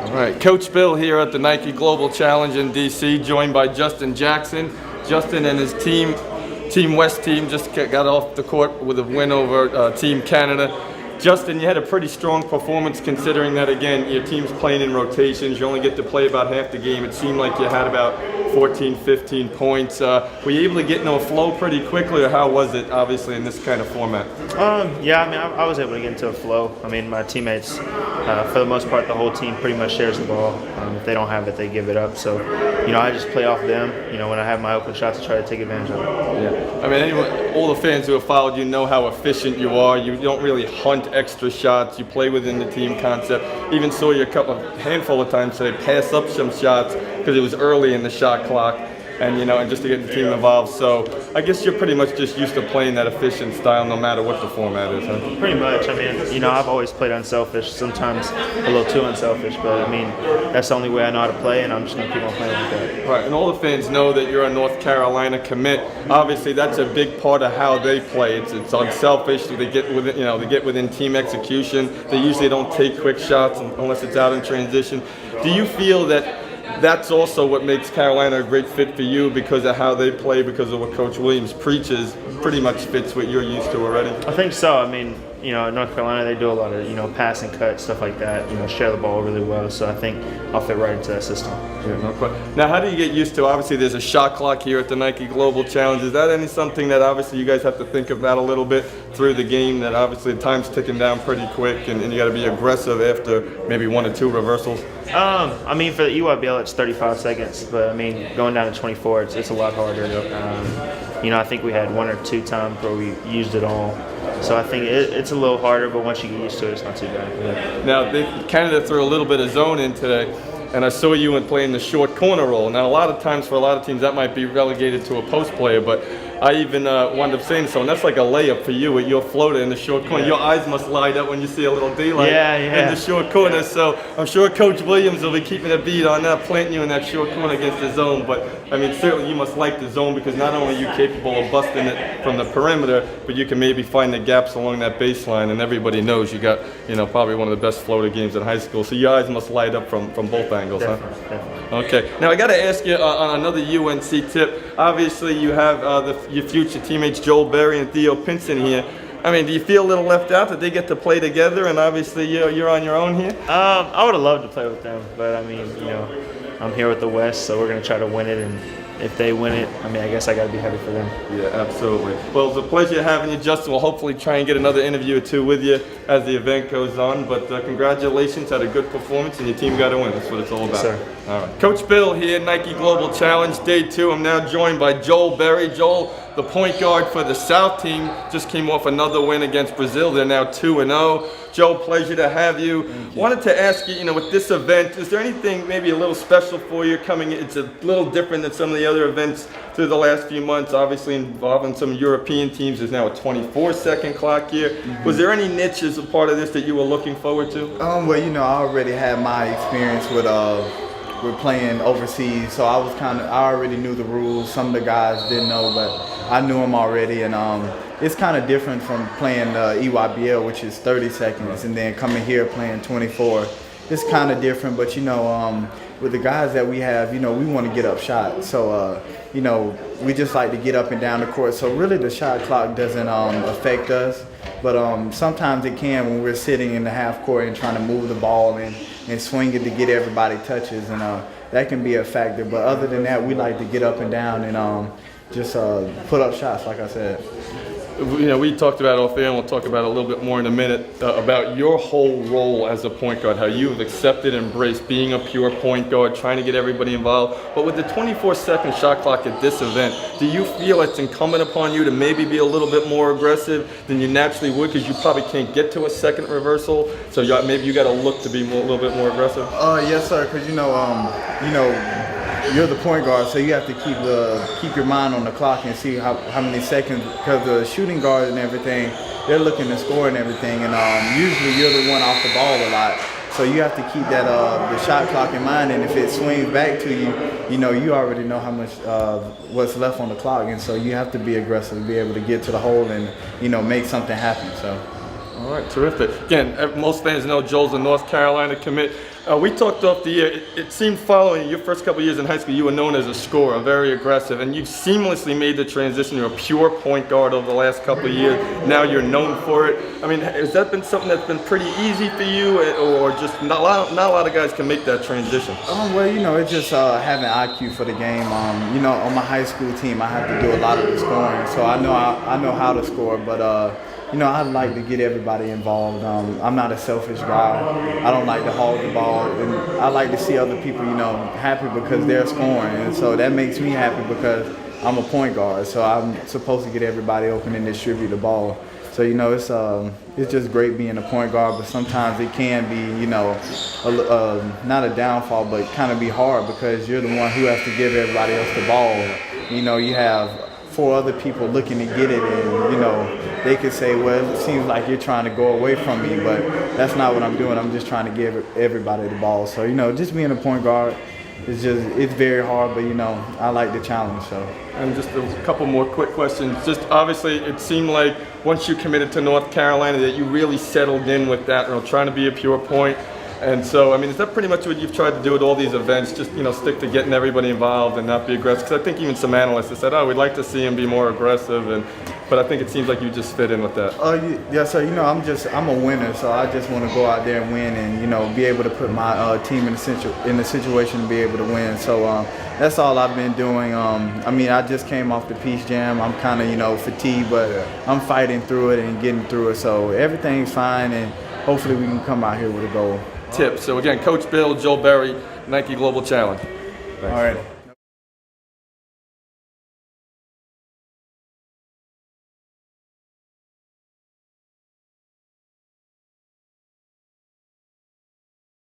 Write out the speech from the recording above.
All right, Coach Bill here at the Nike Global Challenge in DC, joined by Justin Jackson. Justin and his Team West team just got off the court with a win over Team Canada. Justin, you had a pretty strong performance considering that, again, your team's playing in rotations. You only get to play about half the game. It seemed like you had about 14, 15 points. Were you able to get into a flow pretty quickly, or how was it, obviously, in this kind of format? Yeah, I mean, I was able to get into a flow. I mean, my teammates, for the most part, the whole team pretty much shares the ball. If they don't have it, they give it up. So, I just play off them. When I have my open shots, I try to take advantage of it. Yeah. I mean, all the fans who have followed you know how efficient you are. You don't really hunt extra shots. You play within the team concept. Even saw you a handful of times today pass up some shots because it was early in the shot clock, and just to get the team involved. So I guess you're pretty much just used to playing that efficient style no matter what the format is, huh? Pretty much. I mean, I've always played unselfish, sometimes a little too unselfish, but I mean, that's the only way I know how to play, and I'm just going to keep on playing like that. Right, and all the fans know that you're a North Carolina commit. Obviously, that's a big part of how they play. It's unselfish. They get within team execution. They usually don't take quick shots unless it's out in transition. Do you feel that that's also what makes Carolina a great fit for you because of how they play, because of what Coach Williams preaches, pretty much fits what you're used to already? I think so. I mean, in North Carolina, they do a lot of, pass and cut, stuff like that, share the ball really well. So I think I'll fit right into that system. Yeah, no question. Now, how do you get used to, obviously, there's a shot clock here at the Nike Global Challenge. Is that something that obviously you guys have to think about a little bit through the game, that obviously the time's ticking down pretty quick and you got to be aggressive after maybe 1 or 2 reversals? I mean, for the EYBL, it's 35 seconds, but I mean, going down to 24, it's a lot harder. I think we had 1 or 2 times where we used it all. So I think it's a little harder, but once you get used to it, it's not too bad. Yeah. Now, Canada threw a little bit of zone in today, and I saw you playing the short corner role. Now, a lot of times for a lot of teams, that might be relegated to a post player, but I even wound up saying so, and that's like a layup for you with your floater in the short corner. Yeah. Your eyes must light up when you see a little daylight in the short corner. So I'm sure Coach Williams will be keeping a beat on that, planting you in that short corner against the zone. But I mean, certainly you must like the zone because not only are you capable of busting it from the perimeter, but you can maybe find the gaps along that baseline. And everybody knows you got, probably one of the best floater games in high school. So your eyes must light up from both angles, definitely. Okay. Now I got to ask you on another UNC tip. Obviously, you have your future teammates Joel Berry and Theo Pinson here. I mean, do you feel a little left out that they get to play together, and obviously you're on your own here? I would have loved to play with them, but I mean, I'm here with the West, so we're going to try to win it, and if they win it, I mean, I guess I got to be happy for them. Yeah, absolutely. Well, it's a pleasure having you, Justin. We'll hopefully try and get another interview or 2 with you as the event goes on. But congratulations, had a good performance, and your team got to win. That's what it's all about. Yes, sir. All right. Coach Bill here, Nike Global Challenge, Day 2. I'm now joined by Joel Berry. Joel, the point guard for the South team, just came off another win against Brazil. They're now 2-0. Joe, pleasure to have you. Wanted to ask you, with this event, is there anything maybe a little special for you coming in? It's a little different than some of the other events through the last few months, obviously involving some European teams. There's now a 24-second clock here. Was there any niche as a part of this that you were looking forward to? Well, I already had my experience with playing overseas, so I already knew the rules. Some of the guys didn't know, but I knew them already, and it's kind of different from playing EYBL, which is 30 seconds, and then coming here playing 24. It's kind of different, but with the guys that we have, we want to get up shots. So, we just like to get up and down the court. So really the shot clock doesn't affect us, but sometimes it can when we're sitting in the half court and trying to move the ball and swing it to get everybody touches, and that can be a factor. But other than that, we like to get up and down and just put up shots, like I said. We talked about off air, and we'll talk about it a little bit more in a minute, about your whole role as a point guard, how you've accepted and embraced being a pure point guard, trying to get everybody involved. But with the 24-second shot clock at this event, do you feel it's incumbent upon you to maybe be a little bit more aggressive than you naturally would, because you probably can't get to a second reversal? So maybe you got to look to be a little bit more aggressive? Yes, sir, because you're the point guard, so you have to keep your mind on the clock and see how many seconds, because the shooting guard and everything, they're looking to score and everything, and usually you're the one off the ball a lot. So you have to keep that the shot clock in mind, and if it swings back to you, you already know how much what's left on the clock, and so you have to be aggressive to be able to get to the hole and make something happen. So. All right, terrific. Again, most fans know Joel's a North Carolina commit. We talked off the year. It seemed following your first couple years in high school, you were known as a scorer, very aggressive, and you've seamlessly made the transition to a pure point guard over the last couple of years. Now you're known for it. I mean, has that been something that's been pretty easy for you, or just not a lot of guys can make that transition? Well, you know, it's just having IQ for the game. You know, on my high school team, I have to do a lot of the scoring, so I know how to score, but. You know, I like to get everybody involved. I'm not a selfish guy. I don't like to hog the ball. And I like to see other people, you know, happy because they're scoring. And so that makes me happy because I'm a point guard. So I'm supposed to get everybody open and distribute the ball. So, you know, it's just great being a point guard, but sometimes it can be, you know, not a downfall, but kind of be hard because you're the one who has to give everybody else the ball. You know, you have 4 other people looking to get it, and you know they could say, well, it seems like you're trying to go away from me, but that's not what I'm doing. I'm just trying to give everybody the ball. So, you know, just being a point guard, it's very hard, but you know, I like the challenge. So. And just a couple more quick questions. Just obviously, it seemed like once you committed to North Carolina that you really settled in with that, you know, trying to be a pure point. And so, I mean, is that pretty much what you've tried to do at all these events? Just, you know, stick to getting everybody involved and not be aggressive? Because I think even some analysts have said, oh, we'd like to see him be more aggressive. But I think it seems like you just fit in with that. Yeah, so, you know, I'm a winner, so I just want to go out there and win and, you know, be able to put my team in the situation to be able to win. So that's all I've been doing. I mean, I just came off the Peace Jam. I'm kind of, you know, fatigued, but I'm fighting through it and getting through it. So everything's fine, and hopefully we can come out here with a goal. Tips. So again, Coach Bill, Joel Berry, Nike Global Challenge. Thanks. All right.